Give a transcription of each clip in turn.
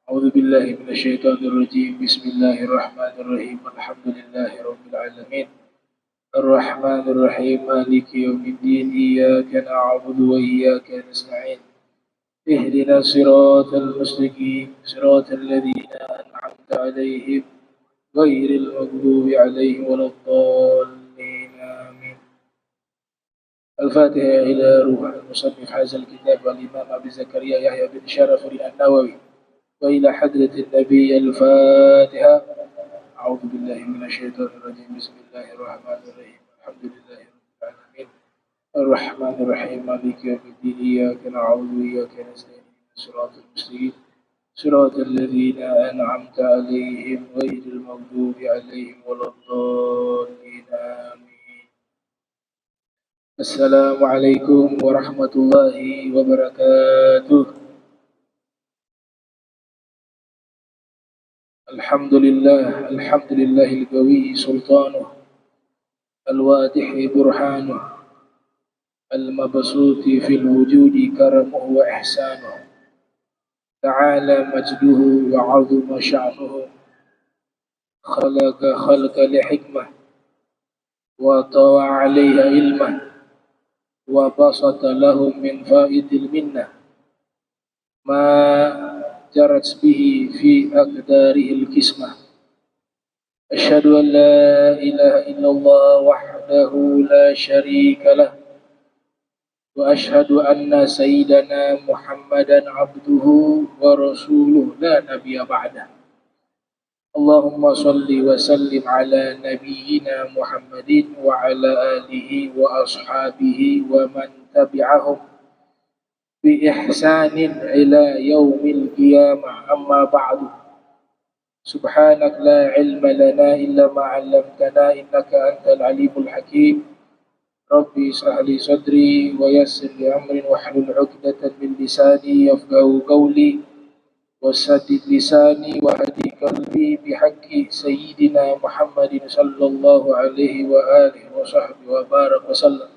أعوذ بالله من الشيطان الرجيم. بسم الله الرحمن الرحيم. الحمد لله رب العالمين الرحمن الرحيم مالك يوم الدين. إياك نعبد وإياك نستعين. اهدنا الصراط المستقيم صراط الذين أنعمت عليهم غير المغضوب عليهم ولا الضالين آمين. الفاتحة إلى روح المصنف هذا الكتاب الإمام أبي زكريا يحيى بن شرف النووي وإلى حضرة النبي. الفاتحة. أعوذ بالله من الشيطان الرجيم. بسم الله الرحمن الرحيم. الحمد لله رب العالمين الرحمن الرحيم مالك يوم الدين. إياك نعبد وإياك نستعين. صراط المستقيم صراط الذين أنعمت عليهم غير المغضوب عليهم ولا الضالين آمين. السلام عليكم ورحمة الله وبركاته. الحمد لله القوي سلطانه، الواضح برهانه، المبسوط في الوجود كرمه وإحسانه، تعالى مجده وعظم شأنه، خلق لحكمة وطوى عليها علمه، وبسط لهم من فائد المنة ما جرت به في أقداره القسمة. أشهد أن لا إله إلا الله وحده لا شريك له، وأشهد أن سيدنا محمدا عبده ورسوله لا نبي بعده. اللهم صل وسلم على نبينا محمد وعلى آله وأصحابه ومن تبعهم بإحسان إلى يوم القيامة. أما بعد، سبحانك لا علم لنا إلا ما علمتنا إنك أنت العليم الحكيم. ربي اشرح لي صدري ويسر لي أمري واحلل عقدة من لساني يفقهوا قولي وسدد لساني وهدي قلبي بحق سيدنا محمد صلى الله عليه وآله وصحبه وبارك وسلم.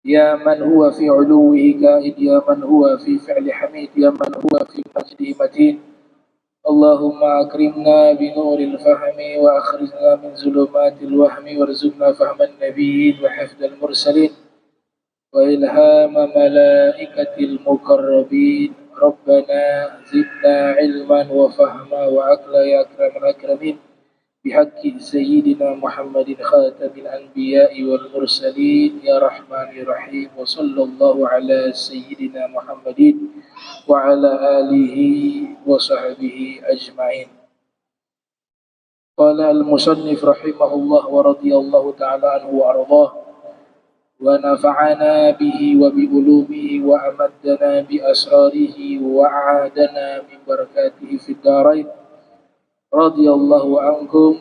يا من هو في علوه كائد، يا من هو في فعل حميد، يا من هو في مجده متين. اللهم أكرمنا بنور الفهم وأخرجنا من ظلمات الوهم وارزقنا فهم النبيين وحفظ المرسلين وإلهام ملائكة المقربين. ربنا زدنا علما وفهما وعقلا يا أكرم الأكرمين بحق سيدنا محمد خاتم الأنبياء والمرسلين يا رحمن يا رحيم. وصلى الله على سيدنا محمد وعلى آله وصحبه أجمعين. قال المصنف رحمه الله ورضي الله تعالى عنه وأرضاه ونفعنا به وبعلومه وأمدنا بأسراره وأعادنا من بركاته في الدارين. رضي الله عنكم.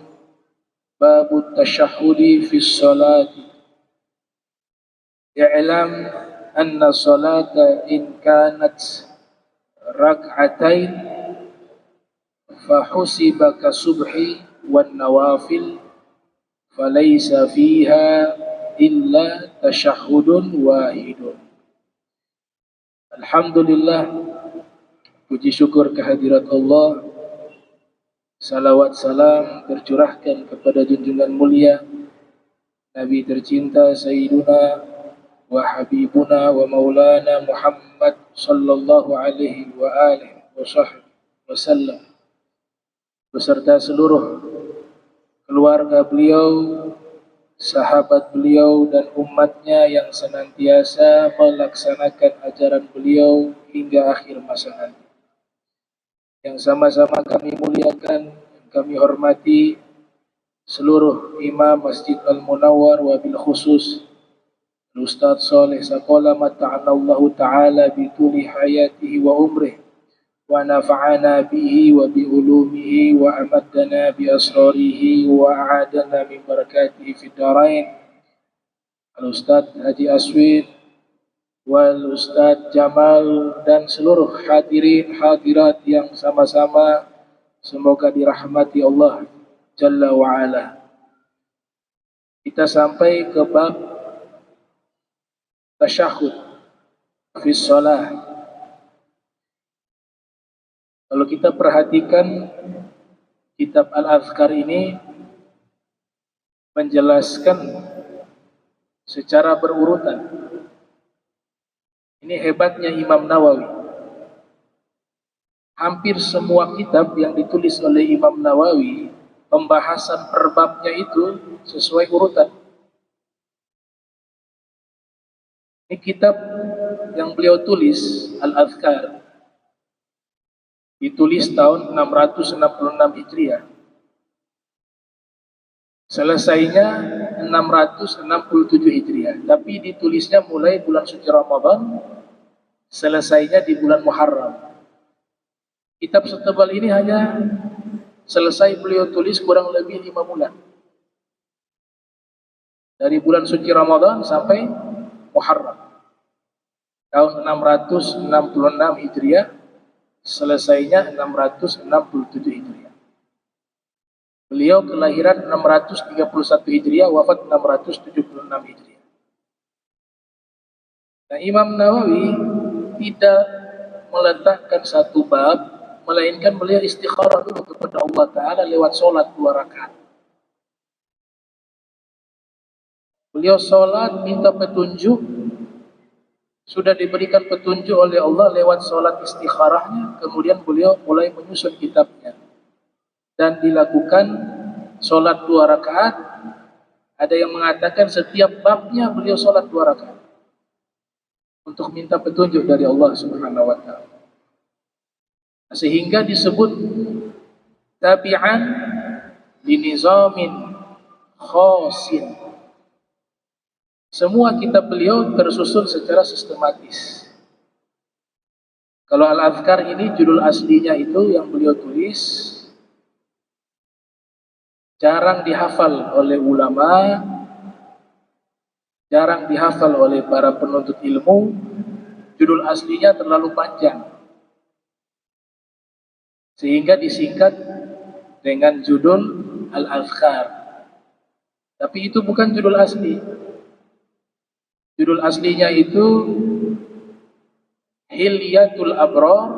باب التشهد في الصلاة. اعلم أن الصلاة إن كانت ركعتين فحسب كالصبح والنوافل فليس فيها إلا تشهد واحد. Alhamdulillah, puji syukur kehadirat Allah. Salawat salam tercurahkan kepada junjungan mulia Nabi tercinta Sayyiduna wa Habibuna wa Maulana Muhammad sallallahu alaihi wa alihi wa sahbihi wasallam, beserta seluruh keluarga beliau, sahabat beliau dan umatnya yang senantiasa melaksanakan ajaran beliau hingga akhir masa nanti. Yang sama-sama kami muliakan, kami hormati seluruh imam Masjid Al-Munawwar wabil khusus Ustaz Saleh Sakola mata'anallahu ta'ala bituli hayatihi wa umrih wa nafa'ana bihi wa bi'ulumihi wa amaddana bi asrarihi wa a'adana min barakatihi fid darain. Al-Ustaz Haji Aswin wal Ustaz Jamal dan seluruh hadirin hadirat yang sama-sama semoga dirahmati Allah Jalla wa'ala. Kita sampai ke bab tasyahud fi shalah. Kalau kita perhatikan kitab Al-Adhkar ini menjelaskan secara berurutan. Ini hebatnya Imam Nawawi. Hampir semua kitab yang ditulis oleh Imam Nawawi, pembahasan per babnya itu sesuai urutan. Ini kitab yang beliau tulis, Al-Adhkar, ditulis tahun 666 Hijriah. Selesainya 667 Hijriah. Tapi ditulisnya mulai bulan suci Ramadan, selesainya di bulan Muharram. Kitab setebal ini hanya selesai beliau tulis kurang lebih 5 bulan. Dari bulan suci Ramadan sampai Muharram. Tahun 666 Hijriah, selesainya 667 Hijriah. Beliau kelahiran 631 Hijriah, wafat 676 Hijriah. Nah, Imam Nawawi tidak meletakkan satu bab, melainkan beliau istikharah dulu kepada Allah Ta'ala lewat sholat 2 rakaat. Beliau sholat minta petunjuk, sudah diberikan petunjuk oleh Allah lewat sholat istikharahnya, kemudian beliau mulai menyusun kitabnya. Dan dilakukan sholat 2 rakaat. Ada yang mengatakan setiap babnya beliau sholat 2 rakaat untuk minta petunjuk dari Allah Subhanahu wa Ta'ala. Sehingga disebut tabi'an linizamin khasin. Semua kitab beliau tersusun secara sistematis. Kalau Al-Adhkar ini judul aslinya itu yang beliau tulis, jarang dihafal oleh ulama, jarang dihafal oleh para penuntut ilmu. Judul aslinya terlalu panjang, sehingga disingkat dengan judul Al-Adhkar. Tapi itu bukan judul asli. Judul aslinya itu Hilyatul Abrar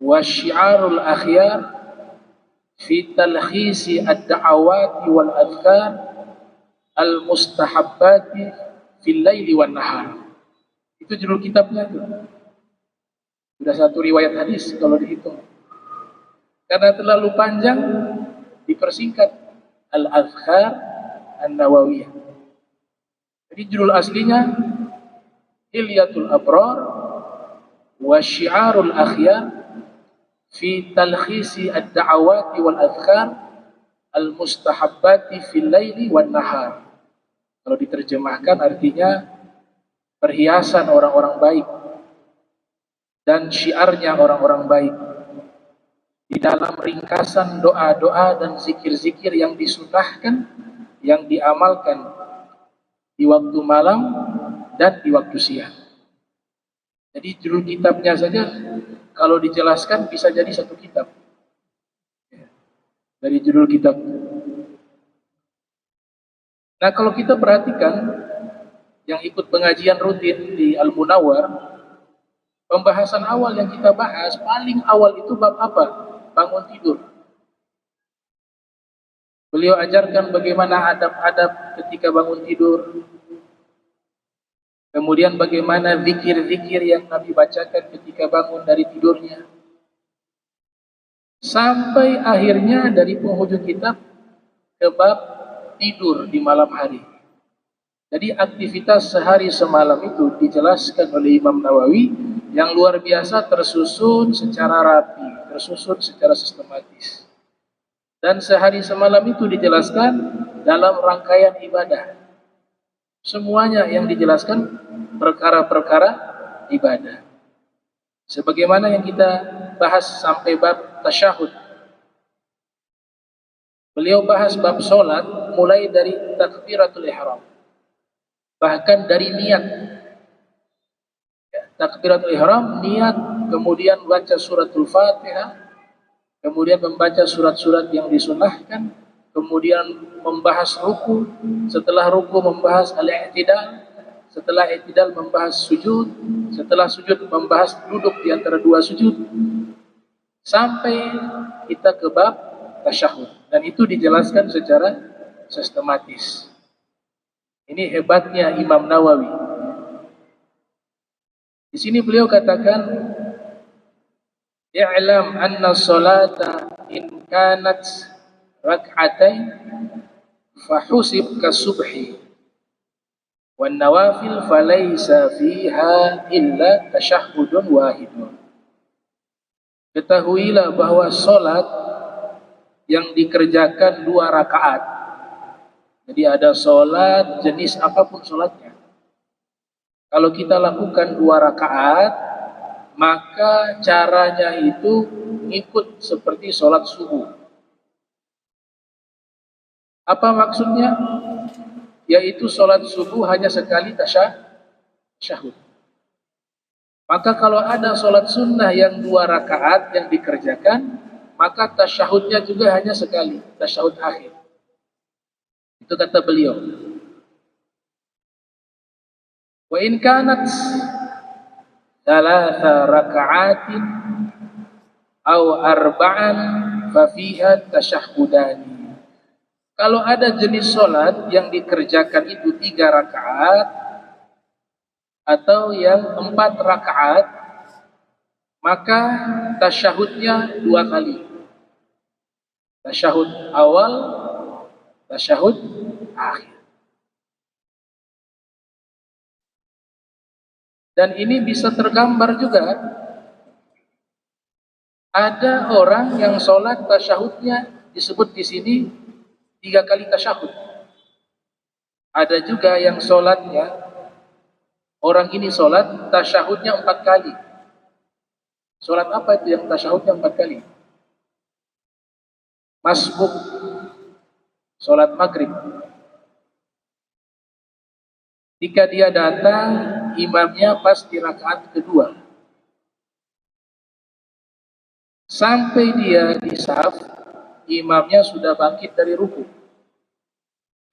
wa Syiarul Akhyar fi talkhisi ad-da'awati wal adhkar al-mustahabbati fil laili wan nahar. Itu judul kitabnya tuh. Sudah satu riwayat hadis kalau dihitung. Karena terlalu panjang dipersingkat Al-Adhkar An-Nawawiyah. Jadi judul aslinya Hilyatul Abrar wa Syiarul Akhyar fi talkhisi ad-da'awati wal adhkar al-mustahabbati fil laili wan nahar. Kalau diterjemahkan artinya perhiasan orang-orang baik dan syiarnya orang-orang baik di dalam ringkasan doa-doa dan zikir-zikir yang disunahkan, yang diamalkan di waktu malam dan di waktu siang. Jadi judul kitabnya saja kalau dijelaskan bisa jadi satu kitab dari judul kitab. Nah, kalau kita perhatikan yang ikut pengajian rutin di Al-Munawwar, pembahasan awal yang kita bahas paling awal itu bab apa? Bangun tidur. Beliau ajarkan bagaimana adab-adab ketika bangun tidur. Kemudian bagaimana zikir-zikir yang Nabi bacakan ketika bangun dari tidurnya. Sampai akhirnya dari penghujung kitab ke bab tidur di malam hari. Jadi aktivitas sehari semalam itu dijelaskan oleh Imam Nawawi yang luar biasa, tersusun secara rapi, tersusun secara sistematis. Dan sehari semalam itu dijelaskan dalam rangkaian ibadah. Semuanya yang dijelaskan perkara-perkara ibadah. Sebagaimana yang kita bahas sampai bab tasyahud. Beliau bahas bab solat mulai dari takbiratul ihram. Bahkan dari niat. Takbiratul ihram, niat, kemudian baca suratul Fatihah, kemudian membaca surat-surat yang disunahkan, kemudian membahas ruku, setelah ruku membahas al-i'tidal, setelah i'tidal membahas sujud, setelah sujud membahas duduk di antara 2 sujud. sampai kita ke bab tasyahud, dan itu dijelaskan secara sistematis. Ini hebatnya Imam Nawawi. Di sini beliau katakan, "I'lam anna salata in kanat rak'atain fahusib kasubhi wan nawafil falaysa fiha illa tasyahhudun wahidun." Ketahuilah bahwa solat yang dikerjakan 2 rakaat, jadi ada solat jenis apapun solatnya, kalau kita lakukan 2 rakaat, maka caranya itu ngikut seperti solat subuh. Apa maksudnya? Yaitu solat subuh hanya sekali tasyahud. Maka kalau ada solat sunnah yang 2 rakaat yang dikerjakan, maka tasyahudnya juga hanya sekali, tasyahud akhir. Itu kata beliau. Wa in kanat 3 raka'atin aw 4 fa fiha tasyahhudani. Kalau ada jenis solat yang dikerjakan itu 3 rakaat atau yang 4 rakaat, maka tasyahudnya 2 kali. Tasyahud awal, tasyahud akhir. Dan ini bisa tergambar juga. Ada orang yang sholat tasyahudnya disebut di sini 3 kali tasyahud. Ada juga yang sholatnya, orang ini sholat tasyahudnya 4 kali. Sholat apa itu yang tasyahudnya 4 kali? Masbuk, sholat maghrib. Jika dia datang, imamnya pas di rakaat kedua, sampai dia di saf, imamnya sudah bangkit dari ruku.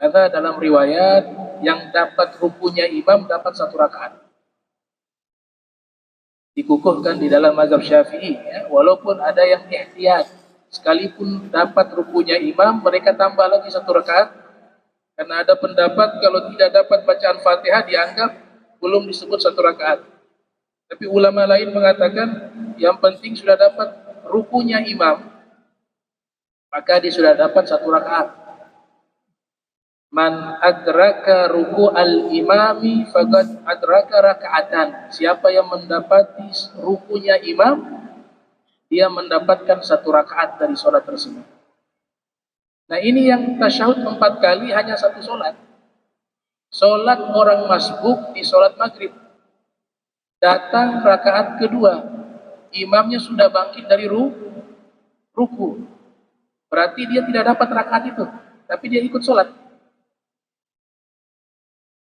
Karena dalam riwayat, yang dapat rukunya imam dapat 1 rakaat. Dikukuhkan di dalam mazhab Syafi'i, ya, walaupun ada yang ihtiyat, sekalipun dapat rukunya imam, mereka tambah lagi 1 rakaat. Karena ada pendapat kalau tidak dapat bacaan Fatihah dianggap belum disebut 1 rakaat. Tapi ulama lain mengatakan yang penting sudah dapat rukunya imam, maka dia sudah dapat 1 rakaat. Man adraka ruku al-imami faqad adraka raka'atan. Siapa yang mendapati rukunya imam, dia mendapatkan 1 rakaat dari sholat tersebut. Nah, ini yang tasyahud 4 kali hanya 1 sholat. Sholat orang masbuk di sholat maghrib. Datang rakaat kedua, imamnya sudah bangkit dari ruku. Berarti dia tidak dapat rakaat itu, tapi dia ikut sholat.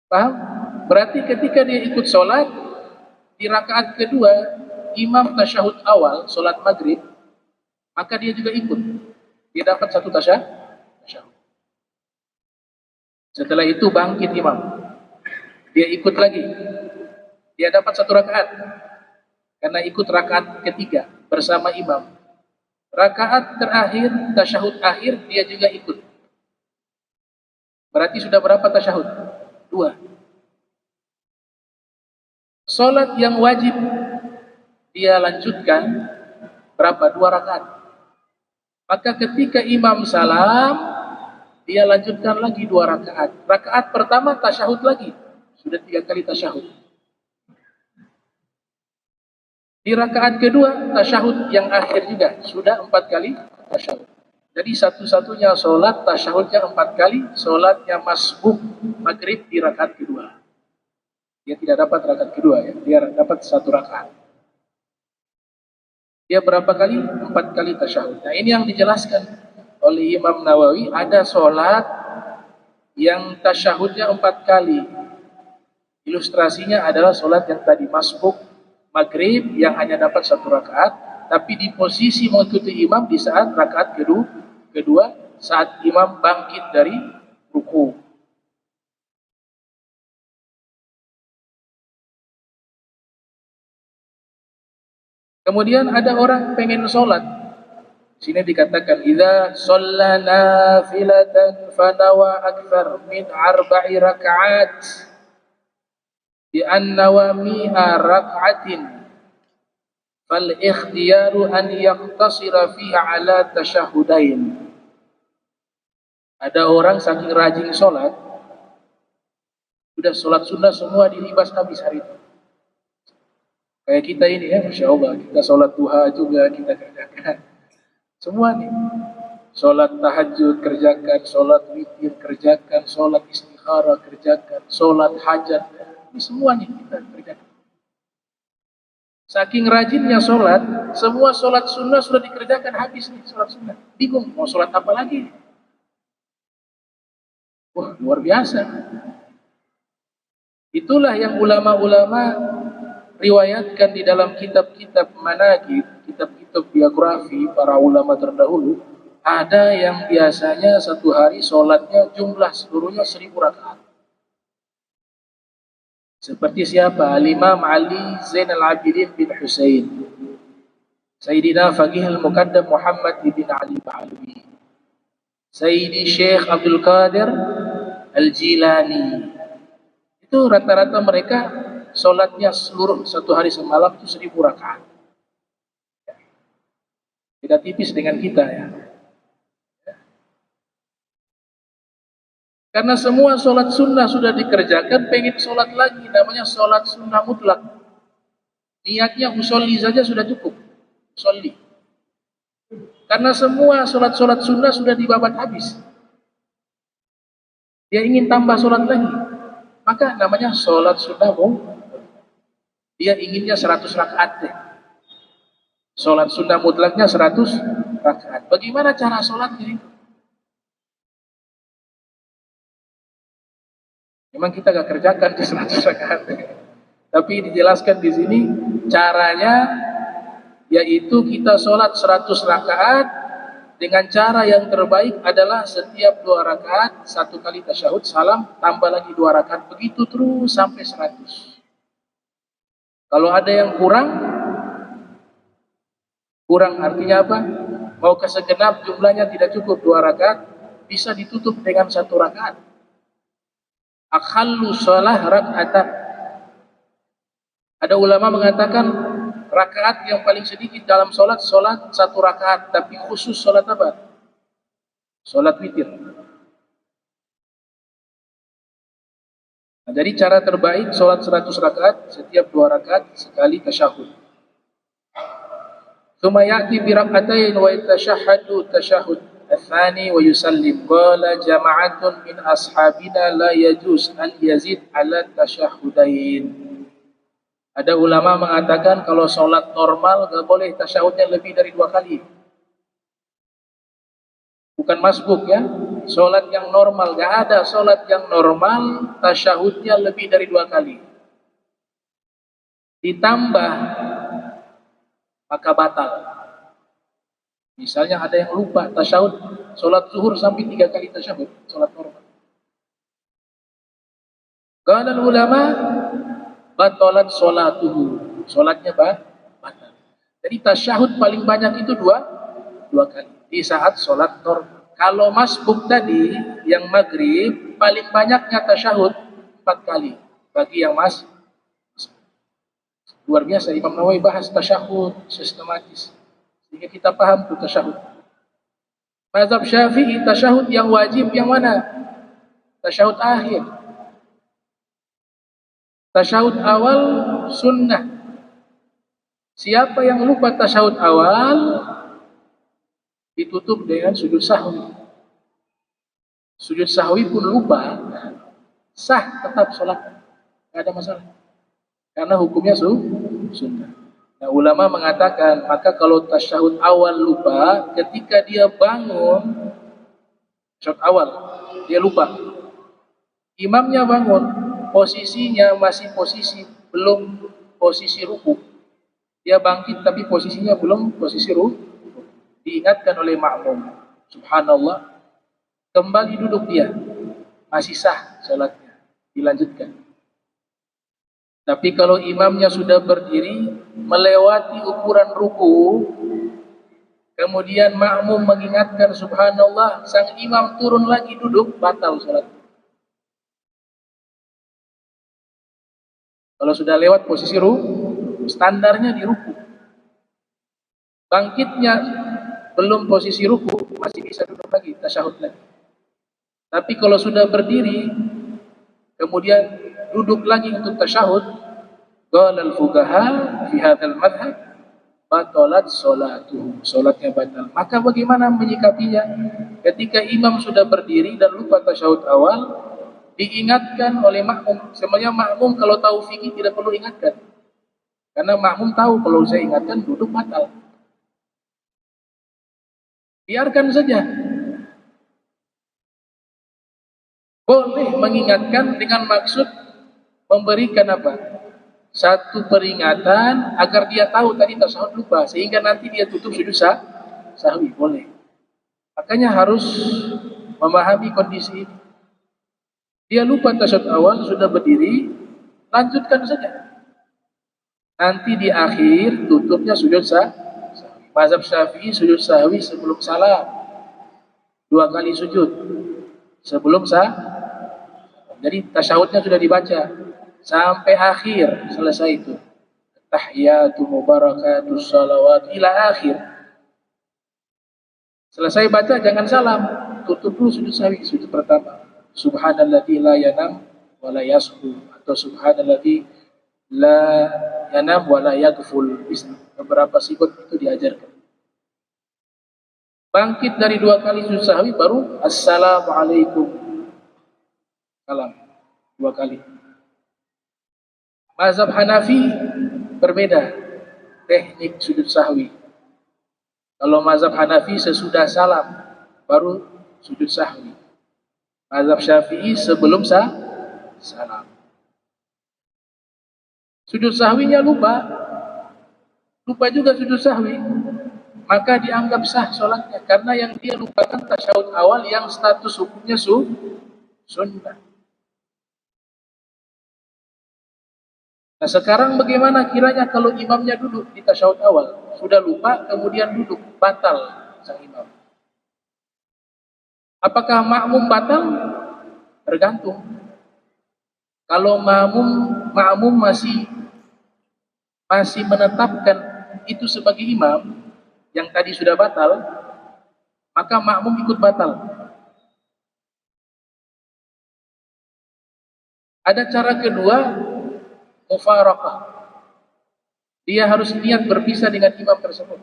Paham? Berarti ketika dia ikut sholat, di rakaat kedua, imam tasyahud awal, sholat maghrib, maka dia juga ikut. Dia dapat 1 tasyahud. Setelah itu bangkit imam, dia ikut lagi, dia dapat 1 rakaat, karena ikut rakaat ketiga bersama imam. Rakaat terakhir, tasyahud akhir, dia juga ikut. Berarti sudah berapa tasyahud? 2. Sholat yang wajib dia lanjutkan berapa? 2 rakaat. Maka ketika imam salam, dia lanjutkan lagi 2 rakaat. Rakaat pertama tasyahud lagi, sudah 3 kali tasyahud. Di rakaat kedua tasyahud yang akhir juga sudah 4 kali tasyahud. Jadi satu-satunya sholat tasyahudnya 4 kali, sholatnya masbuk maghrib di rakaat kedua. Dia tidak dapat rakaat kedua, ya, dia dapat 1 rakaat. Dia berapa kali? 4 kali tasyahud. Nah, ini yang dijelaskan oleh Imam Nawawi. Ada sholat yang tasyahudnya 4 kali. Ilustrasinya adalah sholat yang tadi masbuk maghrib yang hanya dapat 1 rakaat, tapi di posisi mengikuti imam di saat rakaat kedua, saat imam bangkit dari ruku. Kemudian ada orang pengen sholat, Sini dikatakan idza shalla nafilatan fanawa akthar min arba'i raka'at bi annawa mi'a rak'atin fal ikhtiyaru an yaqtasira fiha ala tasyahudain. Ada orang saking rajin sholat, sudah sholat sunnah semua dilibas habis hari itu. Kayak kita ini ya, Masya Allah, kita sholat duha juga kita kerjakan. Semua nih, sholat tahajud kerjakan, sholat witir kerjakan, sholat istikharah kerjakan, sholat hajat, ini semuanya kita kerjakan. Saking rajinnya sholat, semua sholat sunnah sudah dikerjakan habis nih sholat sunnah. Bingung mau sholat apa lagi? Wah, luar biasa. Itulah yang ulama-ulama riwayatkan di dalam kitab-kitab manaqib, kitab-kitab biografi para ulama terdahulu. Ada yang biasanya satu hari sholatnya jumlah seluruhnya 1000 rakaat. Seperti siapa? Al-Imam Ali Zainal Abidin bin Husain, Sayyidina Faqih Al-Muqaddam Muhammad bin Ali Ba'alwi, Sayyidi Syekh Abdul Qadir Al-Jilani. Itu rata-rata mereka sholatnya seluruh satu hari semalam itu 1000 rakaat. Tidak tipis dengan kita ya. Karena semua sholat sunnah sudah dikerjakan, pengen sholat lagi, namanya sholat sunnah mutlak. Niatnya usolli saja sudah cukup, usolli. Karena semua sholat-sholat sunnah sudah dibabat habis. Dia ingin tambah sholat lagi, maka namanya sholat sunnah dia inginnya 100 rakaat deh. Sholat sunnah mutlaknya 100 rakaat. Bagaimana cara sholatnya itu? Memang kita gak kerjakan di 100 rakaat. Tapi dijelaskan di sini caranya, yaitu kita sholat 100 rakaat dengan cara yang terbaik adalah setiap 2 rakaat 1 kali tasyahud salam tambah lagi 2 rakaat, begitu terus sampai 100. Kalau ada yang kurang artinya apa? Mau ke segenap jumlahnya tidak cukup 2 rakaat, bisa ditutup dengan 1 rakaat. Akhallu shalah rak'atan. Ada ulama mengatakan rakaat yang paling sedikit dalam sholat 1 rakaat, tapi khusus sholat apa? Sholat witir. Nah, jadi cara terbaik sholat 100 rakaat, setiap 2 rakaat sekali tasyahud. Tsumma ya'ti bi rak'atain wa yatashahhadu tasyahhud ats-tsani wa yusallim. Qala jama'atun min ashabina la yajuz an yazid 'ala tasyahhudain. Ada ulama mengatakan kalau sholat normal gak boleh tasyahudnya lebih dari 2 kali. Bukan masbuk ya. Sholat yang normal, gak ada sholat yang normal tasyahudnya lebih dari 2 kali. Ditambah maka batal. Misalnya ada yang lupa tasyahud, sholat zuhur sampai 3 kali tasyahud, sholat normal. Qala ulama batalat sholatuhu, sholatnya batal. Jadi tasyahud paling banyak itu 2 kali di saat sholat normal. Kalau masbuk tadi yang maghrib paling banyaknya tasyahud 4 kali bagi yang luar biasa. Imam Nawawi bahas tasyahud sistematis sehingga kita paham tuh tasyahud. Mazhab Syafi'i tasyahud yang wajib yang mana? Tasyahud akhir. Tasyahud awal sunnah. Siapa yang lupa tasyahud awal ditutup dengan sujud sahwi. Sujud sahwi pun lupa, sah tetap sholat, tidak ada masalah. Karena hukumnya sunnah. Nah, ulama mengatakan, maka kalau tasyahud awal lupa, ketika dia bangun, tasyahud awal, dia lupa. Imamnya bangun, posisinya masih belum posisi ruku. Dia bangkit tapi posisinya belum posisi ruku. Diingatkan oleh makmum, subhanallah, kembali duduk dia, masih sah sholatnya, dilanjutkan. Tapi kalau imamnya sudah berdiri melewati ukuran ruku, kemudian makmum mengingatkan subhanallah, sang imam turun lagi duduk, batal salat. Kalau sudah lewat posisi standarnya di ruku. Bangkitnya belum posisi ruku, masih bisa duduk lagi, tasyahud lagi. Tapi kalau sudah berdiri, kemudian duduk lagi untuk tasyahud, qala al-fuqaha fi hadzal madhhab batalat sholatuhu, salatnya batal. Maka bagaimana menyikapinya? Ketika imam sudah berdiri dan lupa tasyahud awal, diingatkan oleh makmum. Sebenarnya makmum kalau tahu fikih tidak perlu ingatkan, karena makmum tahu kalau saya ingatkan duduk batal. Biarkan saja. Boleh mengingatkan dengan maksud memberikan apa? Satu peringatan agar dia tahu tadi tasyahud lupa, sehingga nanti dia tutup sujud sahwi. Boleh. Makanya harus memahami kondisi ini. Dia lupa tasyahud awal, sudah berdiri, lanjutkan saja. Nanti di akhir tutupnya sujud sahwi. Mazhab Syafi'i sujud sahwi sebelum salam. 2 kali sujud sebelum jadi tasyahudnya sudah dibaca sampai akhir, selesai itu. Tahiyatu mubarakatus salawat ila akhir. Selesai baca jangan salam, tutup dulu sujud sahwi, sujud pertama. Subhanalladzi la yanam wa la yashu, atau subhanalladzi la yanam wa la yaghful. Beberapa sikut itu diajarkan. Bangkit dari 2 kali sujud sahwi baru assalamualaikum. Salam 2 kali. Mazhab Hanafi berbeda teknik sujud sahwi. Kalau mazhab Hanafi sesudah salam baru sujud sahwi. Mazhab Syafi'i sebelum salam. Sujud sahwinya lupa juga sujud sahwi, maka dianggap sah sholatnya, karena yang dia lupakan tasyahud awal yang status hukumnya sunnah. Nah sekarang bagaimana kiranya kalau imamnya duduk di tasyahud awal, sudah lupa kemudian duduk, batal sang imam. Apakah makmum batal? Tergantung. Kalau makmum masih menetapkan itu sebagai imam yang tadi sudah batal, maka makmum ikut batal. Ada cara kedua, mufaraqah. Dia harus niat berpisah dengan imam tersebut,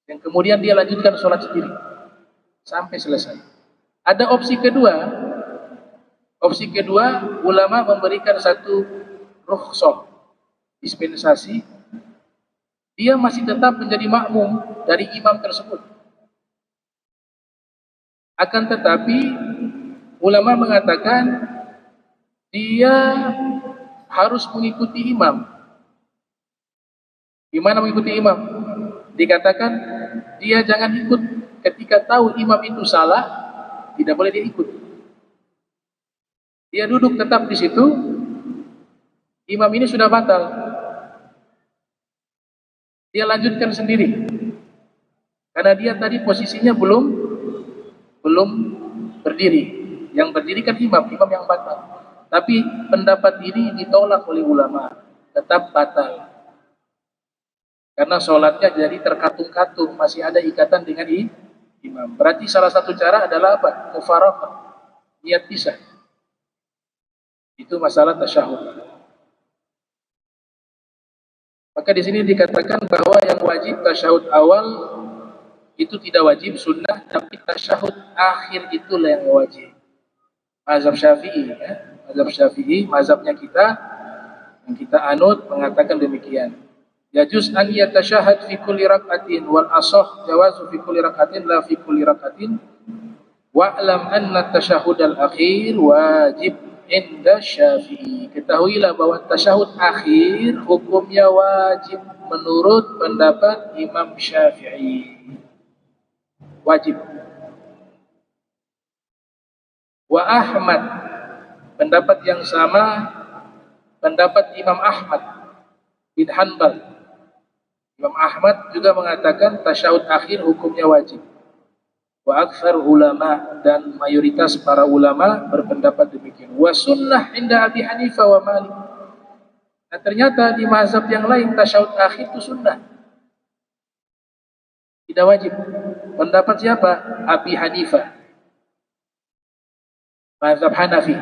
yang kemudian dia lanjutkan sholat sendiri sampai selesai. Ada opsi kedua. Opsi kedua, ulama memberikan satu rukhsah, dispensasi. Dia masih tetap menjadi makmum dari imam tersebut. Akan tetapi ulama mengatakan dia harus mengikuti imam. Gimana mengikuti imam? Dikatakan dia jangan ikut ketika tahu imam itu salah, tidak boleh dia ikut. Dia duduk tetap di situ, imam ini sudah batal, dia lanjutkan sendiri, karena dia tadi posisinya belum berdiri. Yang berdiri kan imam yang batal. Tapi pendapat ini ditolak oleh ulama, tetap batal. Karena sholatnya jadi terkatung-katung, masih ada ikatan dengan imam. Berarti salah satu cara adalah apa? Mufaraqah, niat pisah. Itu masalah tasyahud. Maka di sini dikatakan bahwa yang wajib tasyahud awal itu tidak wajib, sunnah, tapi tasyahud akhir itulah yang wajib. Mazhab Syafi'i, ya. Mazhab Syafi'i, mazhabnya kita yang kita anut, mengatakan demikian. Yajuz an yatashahhad fi kulli rak'atin wal ashah jawazu fi kulli rak'atin la fi kulli rak'atin wa'lam anna at-tashahhud al-akhir wajib inda Syafi'i. Ketahuilah bahwa tasyahud akhir hukumnya wajib menurut pendapat Imam Syafi'i. Wajib. Wa Ahmad, pendapat yang sama, pendapat Imam Ahmad bin Hanbal. Imam Ahmad juga mengatakan tasyahud akhir hukumnya wajib. Wa aktsar ulama, dan mayoritas para ulama berpendapat demikian. Wa sunnah inda Abi Hanifah wa Malik. Nah, ternyata di mazhab yang lain tasyahud akhir itu sunnah, tidak wajib. Pendapat siapa? Abi Hanifah, mazhab Hanafi.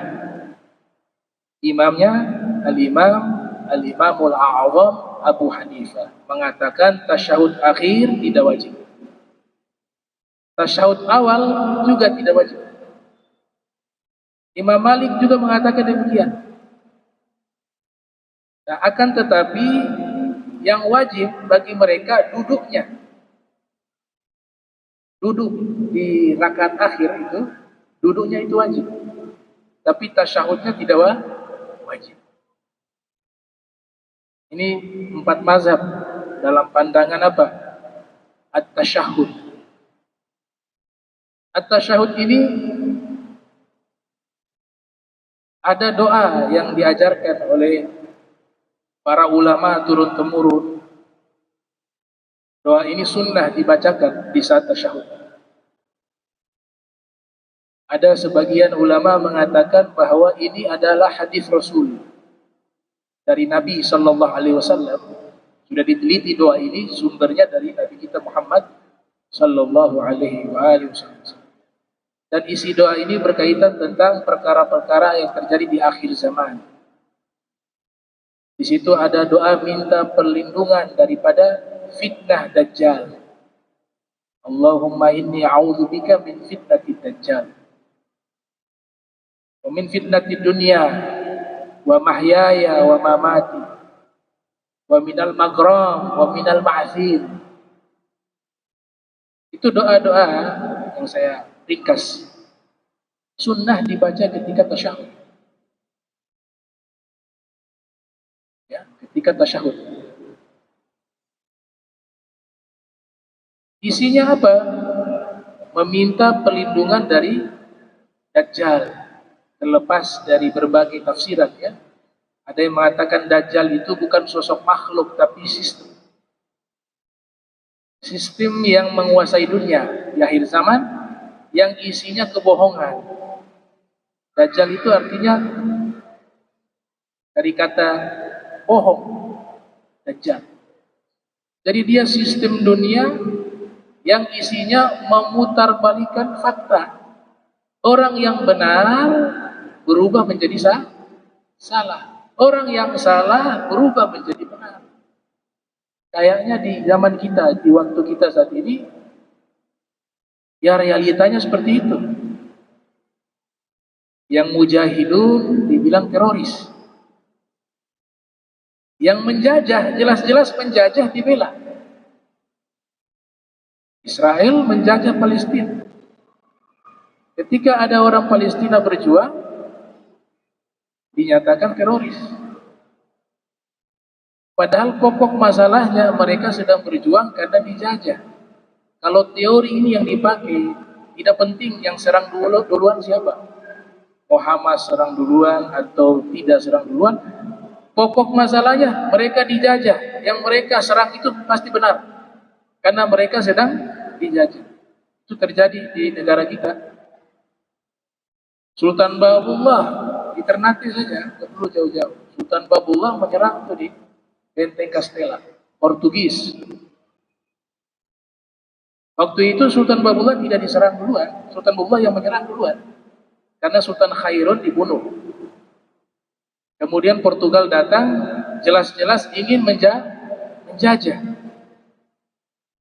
Imamnya Al-Imamul A'zam Abu Hanifah mengatakan tasyahud akhir tidak wajib. Tasyahud awal juga tidak wajib. Imam Malik juga mengatakan demikian. Nah, akan tetapi yang wajib bagi mereka duduknya. Duduk di rakaat akhir itu, duduknya itu wajib. Tapi tasyahudnya tidak wajib. Ini 4 mazhab dalam pandangan apa? At-tasyahud. At-tasyahud ini ada doa yang diajarkan oleh para ulama turun-temurun. Doa ini sunnah dibacakan di saat tasyahud. Ada sebagian ulama mengatakan bahwa ini adalah hadis Rasul dari Nabi Sallallahu Alaihi Wasallam. Sudah diteliti doa ini, sumbernya dari Nabi kita Muhammad Sallallahu Alaihi Wasallam. Dan isi doa ini berkaitan tentang perkara-perkara yang terjadi di akhir zaman. Di situ ada doa minta perlindungan daripada fitnah Dajjal. Allahumma inni a'udzubika min fitnati Dajjal. Wa min fitnati dunya wa mahyaya wa mamati wa minal maghram wa minal ma'zir. Itu doa-doa yang saya ringkas. Sunnah dibaca ketika tasyahud. Ya, ketika tasyahud. Isinya apa? Meminta perlindungan dari Dajjal. Terlepas dari berbagai tafsiran, ya. Ada yang mengatakan Dajjal itu bukan sosok makhluk tapi sistem. Sistem yang menguasai dunia di akhir zaman, yang isinya kebohongan. Dajjal itu artinya dari kata bohong, Dajjal. Jadi dia sistem dunia yang isinya memutarbalikkan fakta. Orang yang benar berubah menjadi salah. Orang yang salah berubah menjadi benar. Kayaknya di zaman kita, di waktu kita saat ini, ya realitanya seperti itu. Yang mujahidun dibilang teroris. Yang menjajah, jelas-jelas menjajah dibela. Israel menjajah Palestina. Ketika ada orang Palestina berjuang, dinyatakan teroris. Padahal pokok masalahnya mereka sedang berjuang karena dijajah. Kalau teori ini yang dipakai, tidak penting yang serang duluan siapa. Mau Hamas serang duluan atau tidak serang duluan, pokok masalahnya mereka dijajah. Yang mereka serang itu pasti benar, karena mereka sedang dijajah. Itu terjadi di negara kita. Sultan Babullah di Ternate saja, tidak perlu jauh-jauh. Sultan Babullah menyerang itu di Benteng Castella, Portugis. Waktu itu Sultan Babullah tidak diserang duluan, Sultan Babullah yang menyerang duluan. Karena Sultan Khairun dibunuh. Kemudian Portugal datang, jelas-jelas ingin menjajah.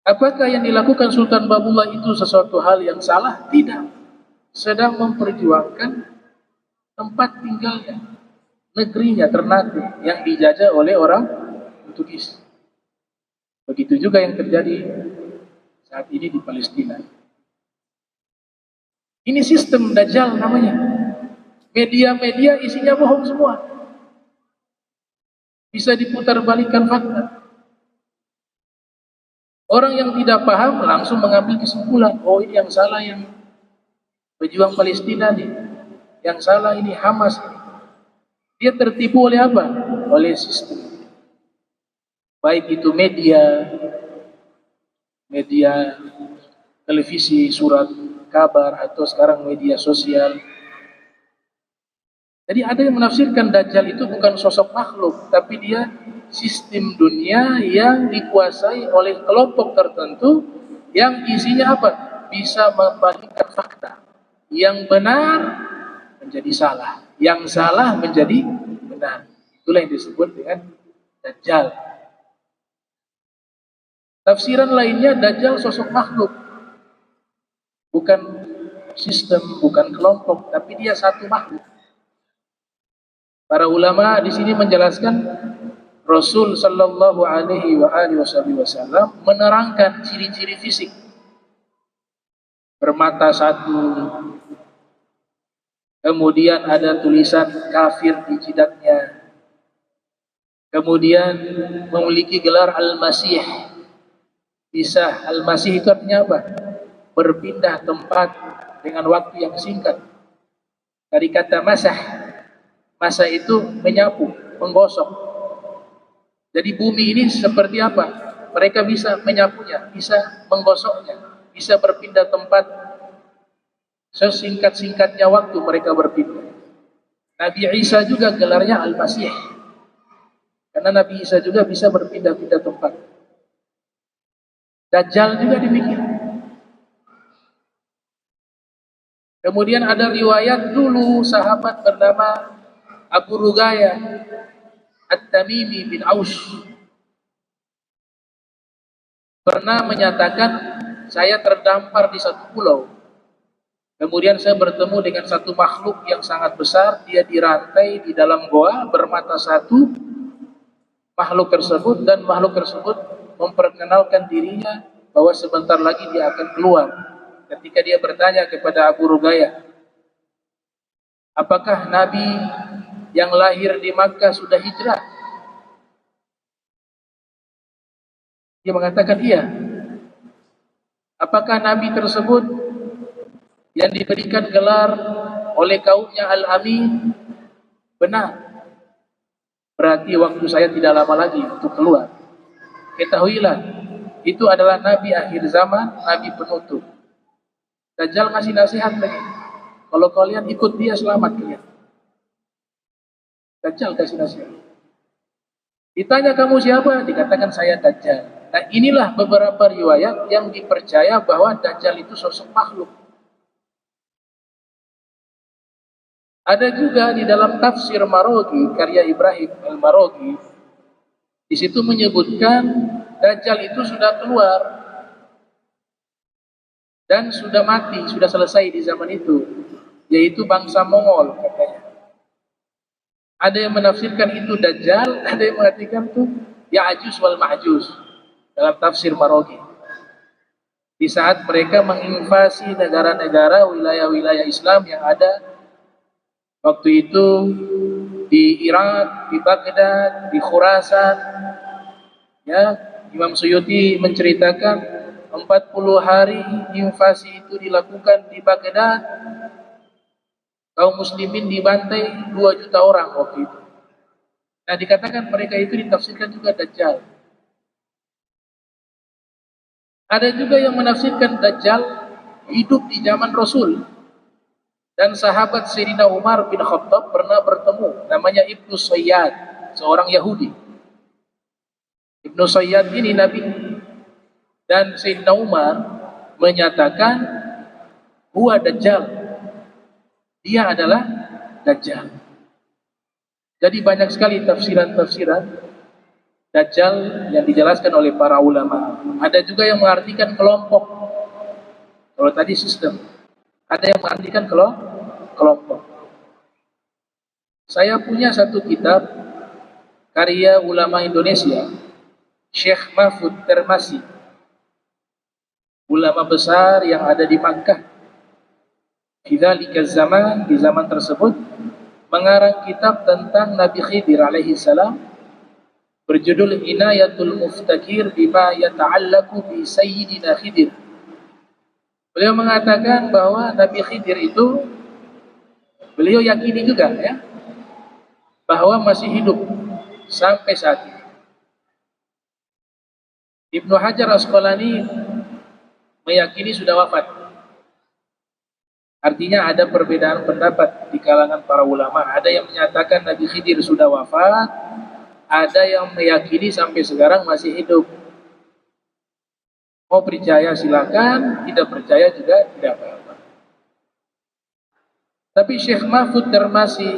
Apakah yang dilakukan Sultan Babullah itu sesuatu hal yang salah? Tidak. Sedang memperjuangkan tempat tinggalnya, negerinya Ternate yang dijajah oleh orang Portugis. Begitu juga yang terjadi saat ini di Palestina. Ini sistem Dajjal namanya. Media-media isinya bohong semua. Bisa diputarbalikkan fakta. Orang yang tidak paham langsung mengambil kesimpulan, oh ini yang salah yang pejuang Palestina nih, yang salah ini Hamas ini. Dia tertipu oleh apa? Oleh sistem. Baik itu media, media televisi, surat kabar, atau sekarang media sosial. Jadi ada yang menafsirkan Dajjal itu bukan sosok makhluk, tapi dia sistem dunia yang dikuasai oleh kelompok tertentu yang isinya apa? Bisa membalikkan fakta. Yang benar menjadi salah, yang salah menjadi benar. Itulah yang disebut dengan Dajjal. Tafsiran lainnya, Dajjal sosok makhluk, bukan sistem, bukan kelompok, tapi dia satu makhluk. Para ulama di sini menjelaskan Rasul sallallahu alaihi wasallam menerangkan ciri-ciri fisik. Bermata satu, kemudian ada tulisan kafir di jidatnya, kemudian memiliki gelar Al-Masih. Bisa Al-Masih itu artinya apa? Berpindah tempat dengan waktu yang singkat. Dari kata masah, masa itu menyapu, menggosok. Jadi bumi ini seperti apa? Mereka bisa menyapunya, bisa menggosoknya, bisa berpindah tempat sesingkat-singkatnya waktu mereka berpindah. Nabi Isa juga gelarnya Al-Masih, karena Nabi Isa juga bisa berpindah-pindah tempat. Dajjal juga demikian. Kemudian ada riwayat dulu sahabat bernama Abu Rugaya At-Tamimi bin Aus pernah menyatakan, saya terdampar di satu pulau. Kemudian saya bertemu dengan satu makhluk yang sangat besar. Dia dirantai di dalam goa, bermata satu. Makhluk tersebut memperkenalkan dirinya bahwa sebentar lagi dia akan keluar. Ketika dia bertanya kepada Abu Rugaya, apakah Nabi yang lahir di Makkah sudah hijrah? Dia mengatakan iya. Apakah Nabi tersebut yang diberikan gelar oleh kaumnya Al-Amin benar? Berarti waktu saya tidak lama lagi untuk keluar. Ketahuilah, itu adalah Nabi akhir zaman, Nabi penutup. Dajjal ngasih nasihat lagi, kalau kalian ikut dia selamat kalian. Dajjal kasih nasihat. Ditanya kamu siapa? Dikatakan saya Dajjal. Nah, inilah beberapa riwayat yang dipercaya bahwa Dajjal itu sosok makhluk. Ada juga di dalam tafsir Marogi, karya Ibrahim Al-Marogi, di situ menyebutkan Dajjal itu sudah keluar dan sudah mati, sudah selesai di zaman itu, yaitu bangsa Mongol katanya. Ada yang menafsirkan itu Dajjal, ada yang mengatakan itu Ya'juj wal Ma'juj dalam tafsir Marogi. Di saat mereka menginvasi negara-negara, wilayah-wilayah Islam yang ada waktu itu di Irak, di Baghdad, di Khurasan, ya, Imam Suyuti menceritakan 40 hari invasi itu dilakukan di Baghdad. Kaum muslimin dibantai 2 juta orang waktu itu. Nah, dikatakan mereka itu ditafsirkan juga Dajjal. Ada juga yang menafsirkan Dajjal hidup di zaman Rasul. Dan sahabat Sayyidina Umar bin Khattab pernah bertemu, namanya Ibnu Sayyad, seorang Yahudi. Ibnu Sayyad ini Nabi. Dan Sayyidina Umar menyatakan, huwa Dajjal. Dia adalah Dajjal. Jadi banyak sekali tafsiran-tafsiran Dajjal yang dijelaskan oleh para ulama. Ada juga yang mengartikan kelompok. Kalau tadi sistem. Ada yang mengartikan kelompok. Saya punya satu kitab karya ulama Indonesia, Syekh Mahfud Termasi, ulama besar yang ada di Makkah. Di zaman tersebut mengarang kitab tentang Nabi Khidir alaihi salam berjudul Inayatul Muftakir bima yata'allaku bi Sayyidina Khidir. Beliau mengatakan bahwa Nabi Khidir itu, beliau yakini juga ya, bahwa masih hidup sampai saat ini. Ibnu Hajar Asqalani meyakini sudah wafat. Artinya ada perbedaan pendapat di kalangan para ulama. Ada yang menyatakan Nabi Khidir sudah wafat, ada yang meyakini sampai sekarang masih hidup. Mau percaya silakan, tidak percaya juga tidak apa-apa. Tapi Syekh Mahfud Darmasi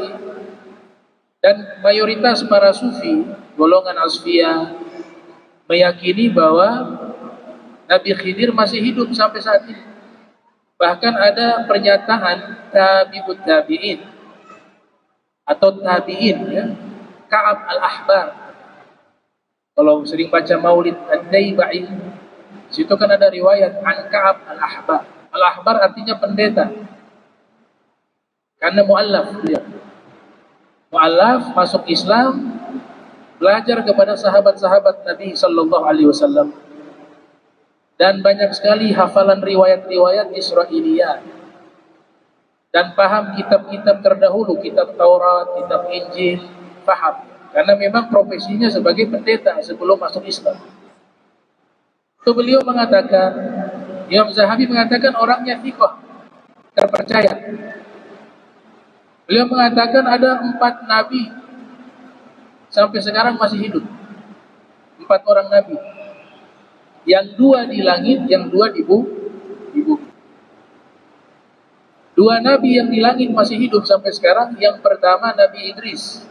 dan mayoritas para sufi, golongan asfiyah, meyakini bahwa Nabi Khidir masih hidup sampai saat ini. Bahkan ada pernyataan tabi'ut tabi'in atau tabi'in, ya, Ka'ab al-Ahbar. Kalau sering baca Maulid Ad-Daibai, situ kan ada riwayat an Ka'ab al-Ahbar. Al-Ahbar artinya pendeta. Karena mu'allaf dia. Mu'allaf masuk Islam, belajar kepada sahabat-sahabat Nabi sallallahu alaihi wasallam. Dan banyak sekali hafalan riwayat-riwayat Israiliyat. Dan paham kitab-kitab terdahulu, kitab Taurat, kitab Injil, paham. Karena memang profesinya sebagai pendeta sebelum masuk Islam. Itu beliau mengatakan, Imam Zahabi mengatakan orangnya thiqah, terpercaya. Beliau mengatakan ada 4 nabi sampai sekarang masih hidup. 4 orang nabi. Yang 2 di langit, yang 2 di bumi. 2 nabi yang di langit masih hidup sampai sekarang. Yang pertama Nabi Idris.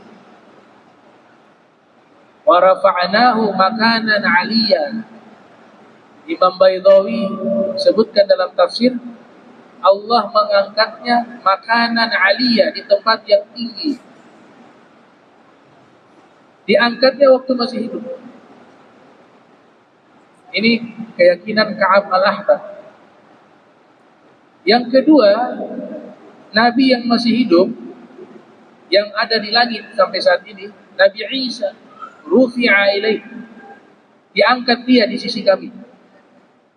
Wa rafa'nahu makanan 'aliyya. Imam Baydhawi sebutkan dalam tafsir, Allah mengangkatnya makanan 'aliyya, di tempat yang tinggi. Diangkatnya waktu masih hidup. Ini keyakinan Ka'ab al-Ahbar. Yang kedua, Nabi yang masih hidup, yang ada di langit sampai saat ini, Nabi Isa. Rufi'a ilaih. Diangkat dia di sisi kami.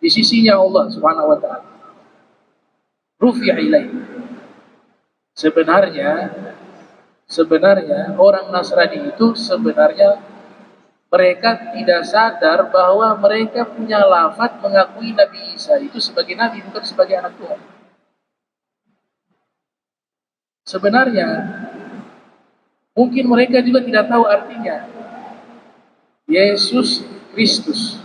Di sisinya Allah subhanahu wa ta'ala. Rufi'a ilaih. Sebenarnya orang Nasrani itu sebenarnya mereka tidak sadar bahwa mereka punya lafaz mengakui Nabi Isa itu sebagai Nabi, bukan sebagai anak Tuhan. Sebenarnya, mungkin mereka juga tidak tahu artinya. Yesus Kristus.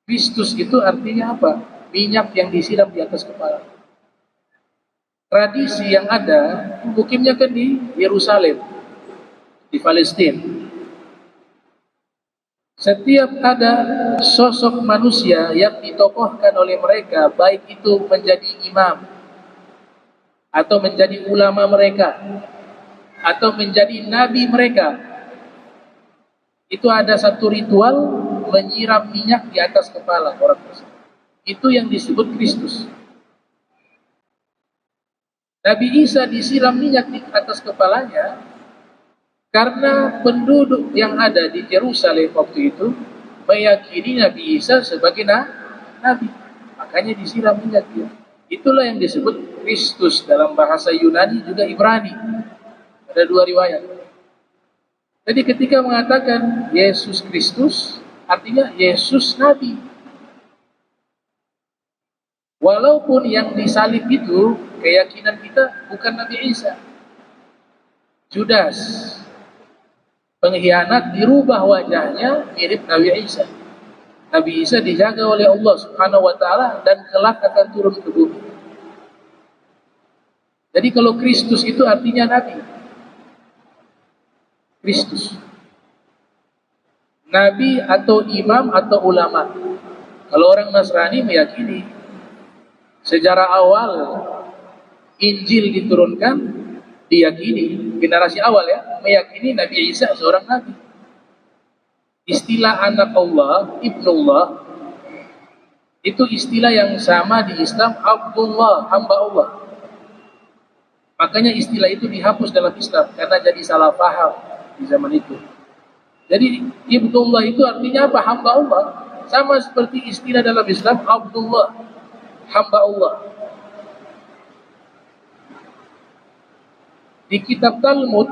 Kristus itu artinya apa? Minyak yang disiram di atas kepala. Tradisi yang ada, mukimnya kan di Yerusalem, di Palestina. Setiap ada sosok manusia yang ditokohkan oleh mereka, baik itu menjadi imam, atau menjadi ulama mereka, atau menjadi nabi mereka, itu ada satu ritual menyiram minyak di atas kepala orang tersebut. Itu yang disebut Kristus. Nabi Isa disiram minyak di atas kepalanya karena penduduk yang ada di Yerusalem waktu itu meyakini Nabi Isa sebagai nabi. Makanya disiram minyak dia. Itulah yang disebut Kristus dalam bahasa Yunani juga Ibrani. Ada 2 riwayat. Jadi ketika mengatakan Yesus Kristus, artinya Yesus Nabi. Walaupun yang disalib itu keyakinan kita bukan Nabi Isa. Judas, pengkhianat, dirubah wajahnya mirip Nabi Isa. Nabi Isa dijaga oleh Allah subhanahu wa ta'ala dan kelak akan turun ke bumi. Jadi kalau Kristus itu artinya Nabi. Kristus. Nabi atau imam atau ulama. Kalau orang Nasrani meyakini sejarah awal Injil diturunkan, diyakini generasi awal ya, meyakini Nabi Isa seorang nabi. Istilah anak Allah, ibnullah, itu istilah yang sama di Islam, Abdullah, hamba Allah. Makanya istilah itu dihapus dalam Islam karena jadi salah paham di zaman itu. Jadi ibnullah itu artinya apa? Hamba Allah. Sama seperti istilah dalam Islam Abdullah, hamba Allah. Di kitab Talmud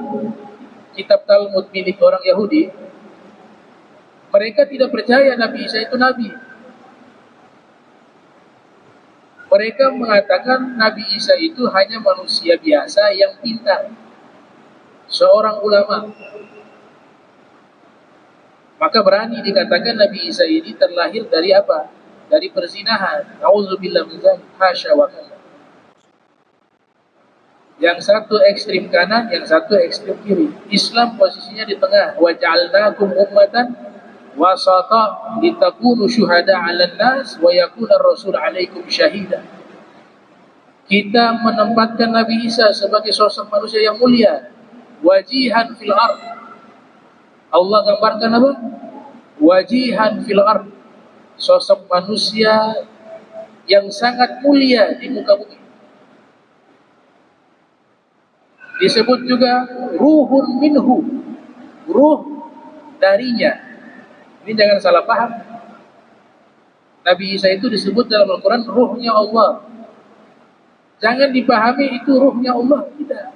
milik orang Yahudi, mereka tidak percaya Nabi Isa itu nabi. Mereka mengatakan Nabi Isa itu hanya manusia biasa yang pintar, seorang ulama. Maka berani dikatakan Nabi Isa ini terlahir dari apa? Dari perzinahan. Nauzubillah min dzalik. Hasya wa kalla. Yang satu ekstrim kanan, yang satu ekstrim kiri. Islam posisinya di tengah. Wa ja'alnakum ummatan wasata litakunu syuhada 'alan nas wa yakuna ar-rasul 'alaikum syahida. Kita menempatkan Nabi Isa sebagai sosok manusia yang mulia, wajihan fil ard. Allah gambarkan apa? Wajihan fil ard, sosok manusia yang sangat mulia di muka bumi. Disebut juga ruhun minhu, ruh darinya. Ini jangan salah paham. Nabi Isa itu disebut dalam Al-Quran ruhnya Allah. Jangan dipahami itu ruhnya Allah, tidak.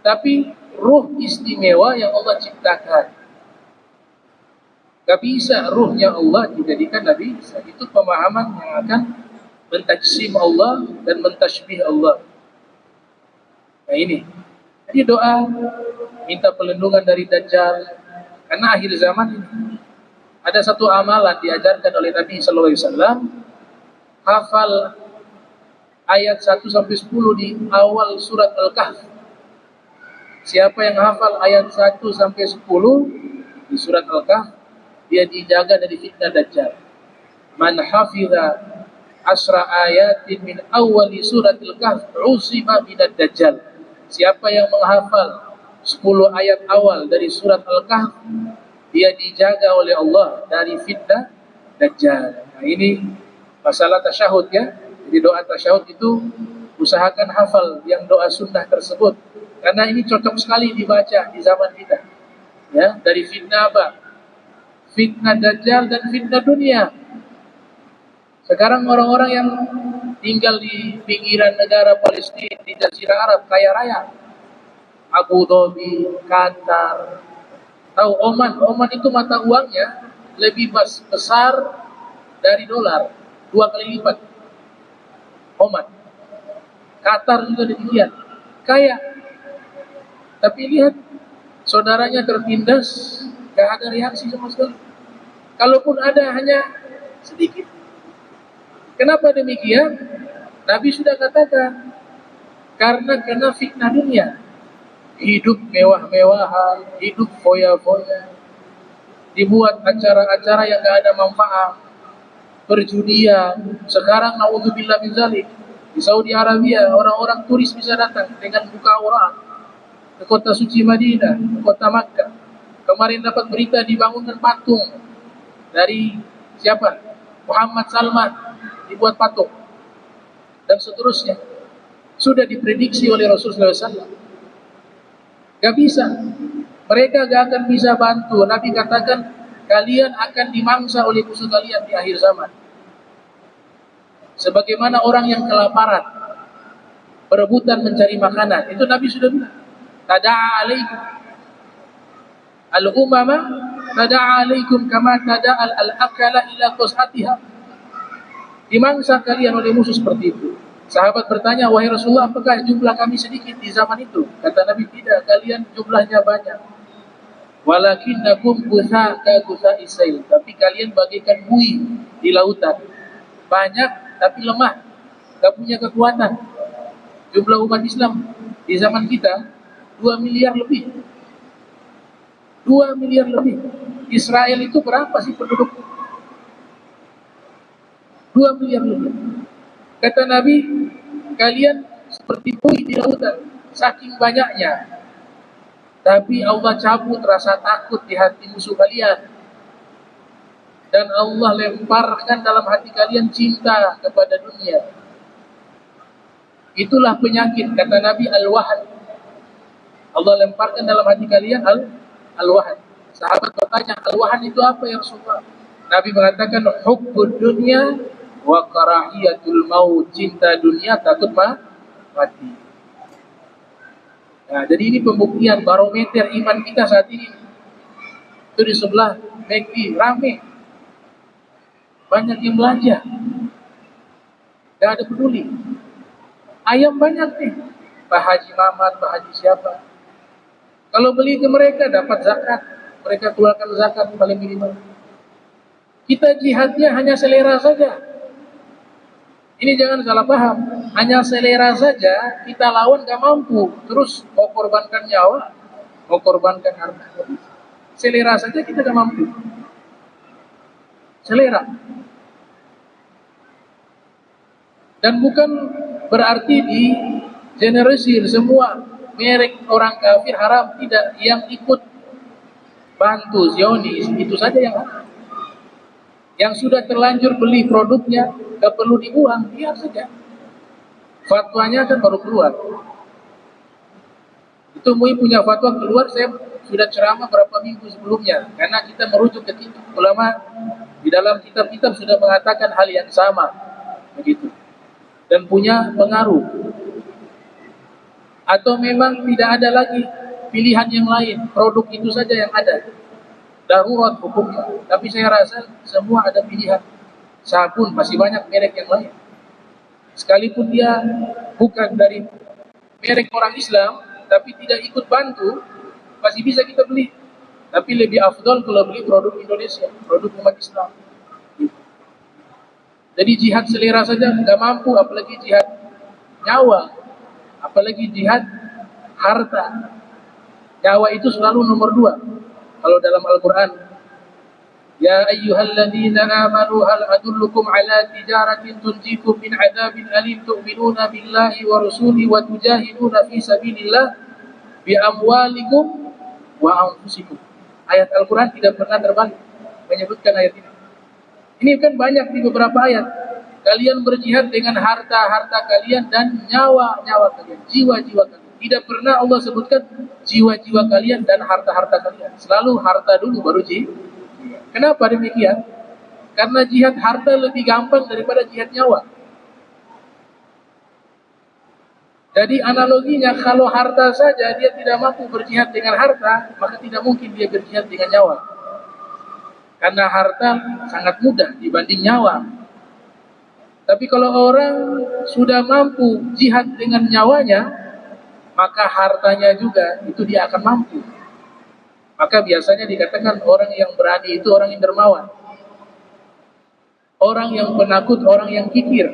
Tapi ruh istimewa yang Allah ciptakan. Gak bisa ruhnya Allah dijadikan Nabi Isa. Itu pemahaman yang akan mentajsim Allah dan mentasybih Allah. Nah ini. Jadi doa minta perlindungan dari Dajjal. Karena akhir zaman ini ada satu amalan diajarkan oleh Nabi SAW, hafal ayat 1 sampai 10 di awal surat Al-Kahf. Siapa yang hafal ayat 1 sampai 10 di surat Al-Kahf, dia dijaga dari fitnah Dajjal. Man hafiza asra ayatin min awali surat Al-Kahf usima minad Dajjal. Siapa yang menghafal 10 ayat awal dari surat Al-Kahf, dia dijaga oleh Allah dari fitnah Dajjal. Nah ini masalah tasyahud ya. Jadi doa tasyahud itu usahakan hafal yang doa sunnah tersebut. Karena ini cocok sekali dibaca di zaman kita. Ya, dari fitnah apa? Fitnah Dajjal dan fitnah dunia. Sekarang orang-orang yang tinggal di pinggiran negara Palestina, di Jazirah Arab, kaya raya. Abu Dhabi, Qatar, tahu Oman. Oman itu mata uangnya lebih besar dari dolar, 2 kali lipat. Oman. Qatar juga demikian. Kaya. Tapi lihat, saudaranya tertindas, gak ada reaksi sama sekali. Kalaupun ada, hanya sedikit. Kenapa demikian? Nabi sudah katakan, karena kena fitnah dunia. Hidup mewah-mewahan, hidup foya-foya, dibuat acara-acara yang gak ada manfaat, perjudian. Sekarang naudzubillah min dzalik, di Saudi Arabia orang-orang turis bisa datang dengan buka aurat ke kota suci Madinah, ke kota Makkah. Kemarin dapat berita dibangunkan patung dari siapa? Muhammad Salman, dibuat patung dan seterusnya. Sudah diprediksi oleh Rasulullah SAW. Gak bisa. Mereka gak akan bisa bantu. Nabi katakan, kalian akan dimangsa oleh musuh kalian di akhir zaman. Sebagaimana orang yang kelaparan, berebutan mencari makanan. Itu Nabi sudah bilang. Tada'a alaikum al-umama, tada'a alaikum kama tada'a al-akala ila qus'atiha. Dimangsa kalian oleh musuh seperti itu. Sahabat bertanya, wahai Rasulullah, apakah jumlah kami sedikit di zaman itu? Kata Nabi, tidak, kalian jumlahnya banyak. Walakinnakum guthaka gutha'is sail. Tapi kalian bagaikan buih di lautan. Banyak, tapi lemah. Gak punya kekuatan. Jumlah umat Islam di zaman kita, 2 miliar lebih. 2 miliar lebih. Israel itu berapa sih penduduk? 2 miliar lebih. Kata Nabi, kalian seperti buih di lautan, saking banyaknya. Tapi Allah cabut rasa takut di hati musuh kalian. Dan Allah lemparkan dalam hati kalian cinta kepada dunia. Itulah penyakit, kata Nabi, al-wahan. Allah lemparkan dalam hati kalian al-wahan. Sahabat bertanya, al-wahan itu apa ya Rasulullah? Nabi mengatakan, hubbud dunya wa karahiyatul maut, cinta dunia, takut mati. Nah, jadi ini pembuktian barometer iman kita saat ini. Itu di sebelah McD, rame, banyak yang belanja. Nggak ada peduli. Ayam banyak nih, Pak Haji Mamat, Pak Haji siapa. Kalau beli ke mereka dapat zakat, mereka keluarkan zakat paling minimal. Kita jihadnya hanya selera saja. Ini jangan salah paham, hanya selera saja kita lawan gak mampu, terus mau korbankan nyawa, mau korbankan harta. Selera saja kita gak mampu. Selera. Dan bukan berarti di generalisir semua merek orang kafir haram, tidak. Yang ikut bantu Zionis itu saja yang haram. Yang sudah terlanjur beli produknya gak perlu dibuang, biar saja. Fatwanya kan baru keluar. Itu MUI punya fatwa keluar, saya sudah ceramah berapa minggu sebelumnya, karena kita merujuk ke kitab ulama. Di dalam kitab-kitab sudah mengatakan hal yang sama, begitu, dan punya pengaruh. Atau memang tidak ada lagi pilihan yang lain, produk itu saja yang ada, darurat hukumnya. Tapi saya rasa semua ada pilihan. Sabun masih banyak merek yang lain, sekalipun dia bukan dari merek orang Islam, tapi tidak ikut bantu, masih bisa kita beli. Tapi lebih afdol kalau beli produk Indonesia, produk umat Islam. Jadi jihad selera saja nggak mampu, apalagi jihad nyawa, apalagi jihad harta. Nyawa itu selalu nomor 2. Kalau dalam Al-Quran, ya ayyuhalladzina amanu hal adullukum ala tijaratin tunjikum min adzabin alim tu'minuna billahi wa rasulihi wa tujahiduna fi sabilillah bi amwalikum wa anfusikum. Ayat Al-Quran tidak pernah terbalik menyebutkan ayat ini. Ini kan banyak di beberapa ayat. Kalian berjihad dengan harta-harta kalian dan nyawa-nyawa kalian, jiwa-jiwa kalian. Tidak pernah Allah sebutkan jiwa-jiwa kalian dan harta-harta kalian. Selalu harta dulu baru jiwa. Kenapa demikian? Karena jihad harta lebih gampang daripada jihad nyawa. Jadi analoginya, kalau harta saja dia tidak mampu berjihad dengan harta, maka tidak mungkin dia berjihad dengan nyawa. Karena harta sangat mudah dibanding nyawa. Tapi kalau orang sudah mampu jihad dengan nyawanya, maka hartanya juga itu dia akan mampu. Maka biasanya dikatakan orang yang berani itu orang yang dermawan. Orang yang penakut, orang yang kikir.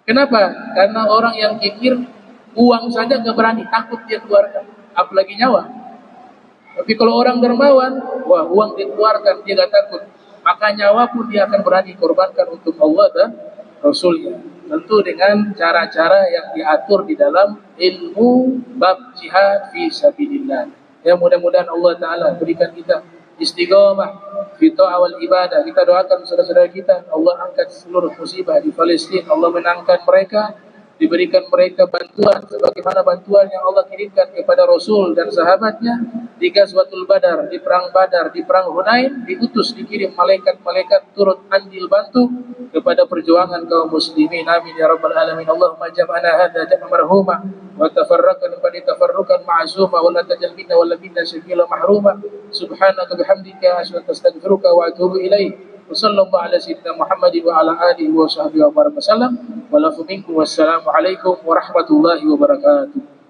Kenapa? Karena orang yang kikir, uang saja gak berani, takut dia keluarkan, apalagi nyawa. Tapi kalau orang dermawan, wah, uang dikeluarkan, dia gak takut. Maka nyawa pun dia akan berani korbankan untuk Allah dan Rasulnya. Tentu dengan cara-cara yang diatur di dalam ilmu bab jihad fi sabilillah. Ya, mudah-mudahan Allah Ta'ala berikan kita istiqamah fi ta'awal ibadah. Kita doakan saudara-saudara kita, Allah angkat seluruh musibah di Palestina, Allah menangkan mereka, diberikan mereka bantuan sebagaimana bantuan yang Allah kirimkan kepada Rasul dan sahabatnya di Ghazwatul Badar, di perang Badar, di perang Hunain, diutus, dikirim malaikat-malaikat turut andil bantu kepada perjuangan kaum muslimin. Amin ya rabbal alamin. Allahumma jam'ana hadza jam'an marhuma wa tafarraqna bani tafarruqan ma'zuma wa la tajal minna wa la minna shakila mahruma. Subhanaka bihamdika asyhadu an la ilaha illa anta astaghfiruka wa atubu ilaik. Wassallallahu ala sayyidina Muhammadin wa ala alihi wa sahbihi wa baraka wasallam. Wassalamu alaikum warahmatullahi wabarakatuh.